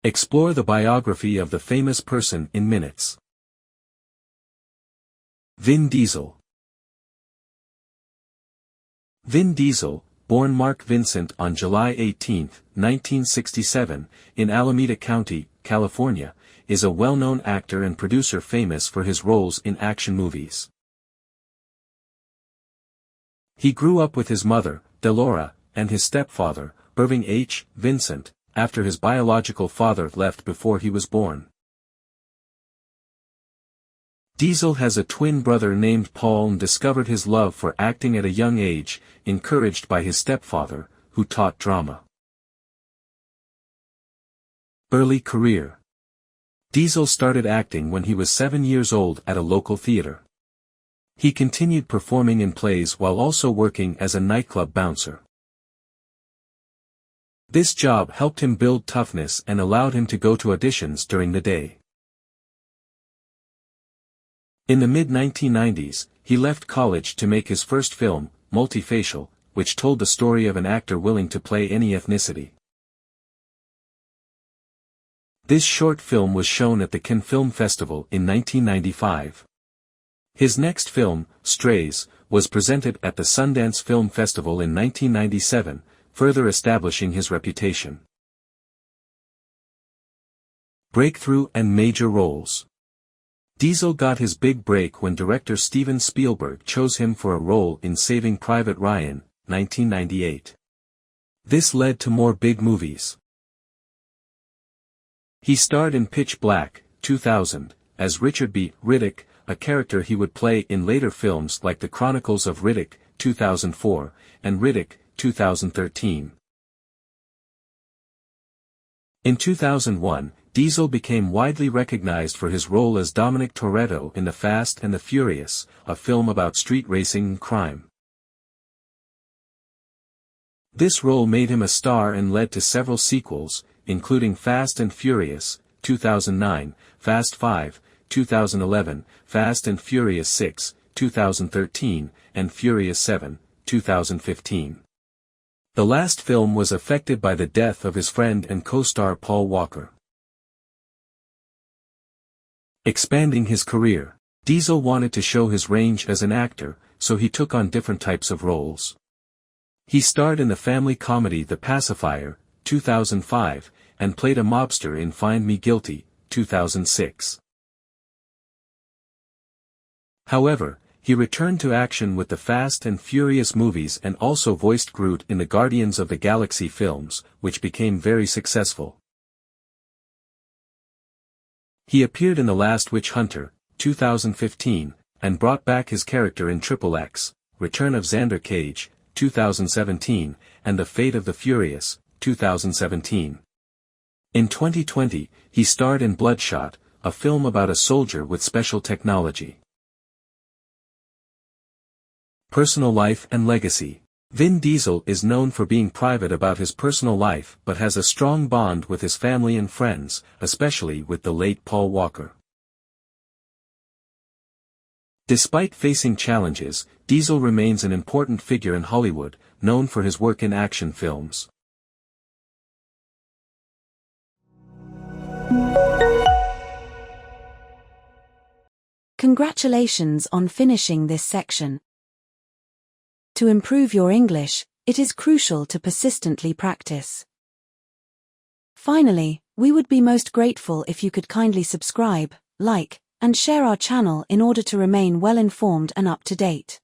Explore the biography of the famous person in minutes. Vin Diesel. Vin Diesel, born Mark Vincent on July 18, 1967, in Alameda County, California, is a well-known actor and producer famous for his roles in action movies. He grew up with his mother, Delora, and his stepfather, Irving H. Vincent, after his biological father left before he was born. Diesel has a twin brother named Paul and discovered his love for acting at a young age, encouraged by his stepfather, who taught drama. Early career. Diesel started acting when he was 7 years old at a local theater. He continued performing in plays while also working as a nightclub bouncer. This job helped him build toughness and allowed him to go to auditions during the day. In the mid-1990s, he left college to make his first film, Multifacial, which told the story of an actor willing to play any ethnicity. This short film was shown at the Cannes Film Festival in 1995. His next film, Strays, was presented at the Sundance Film Festival in 1997, further establishing his reputation. Breakthrough and major roles. Diesel got his big break when director Steven Spielberg chose him for a role in Saving Private Ryan, 1998. This led to more big movies. He starred in Pitch Black, 2000, as Richard B. Riddick, a character he would play in later films like The Chronicles of Riddick, 2004, and Riddick, 2013. In 2001, Diesel became widely recognized for his role as Dominic Toretto in The Fast and the Furious, a film about street racing and crime. This role made him a star and led to several sequels, including Fast and Furious, 2009, Fast 5, 2011, Fast and Furious 6, 2013, and Furious 7, 2015. The last film was affected by the death of his friend and co-star Paul Walker. Expanding his career. Diesel wanted to show his range as an actor, so he took on different types of roles. He starred in the family comedy The Pacifier, 2005, and played a mobster in Find Me Guilty, 2006. However, he returned to action with the Fast and Furious movies and also voiced Groot in the Guardians of the Galaxy films, which became very successful. He appeared in The Last Witch Hunter, 2015, and brought back his character in XXX, Return of Xander Cage, 2017, and The Fate of the Furious, 2017. In 2020, he starred in Bloodshot, a film about a soldier with special technology. Personal life and legacy. Vin Diesel is known for being private about his personal life but has a strong bond with his family and friends, especially with the late Paul Walker. Despite facing challenges, Diesel remains an important figure in Hollywood, known for his work in action films. Congratulations on finishing this section. To improve your English, it is crucial to persistently practice. Finally, we would be most grateful if you could kindly subscribe, like, and share our channel in order to remain well informed and up to date.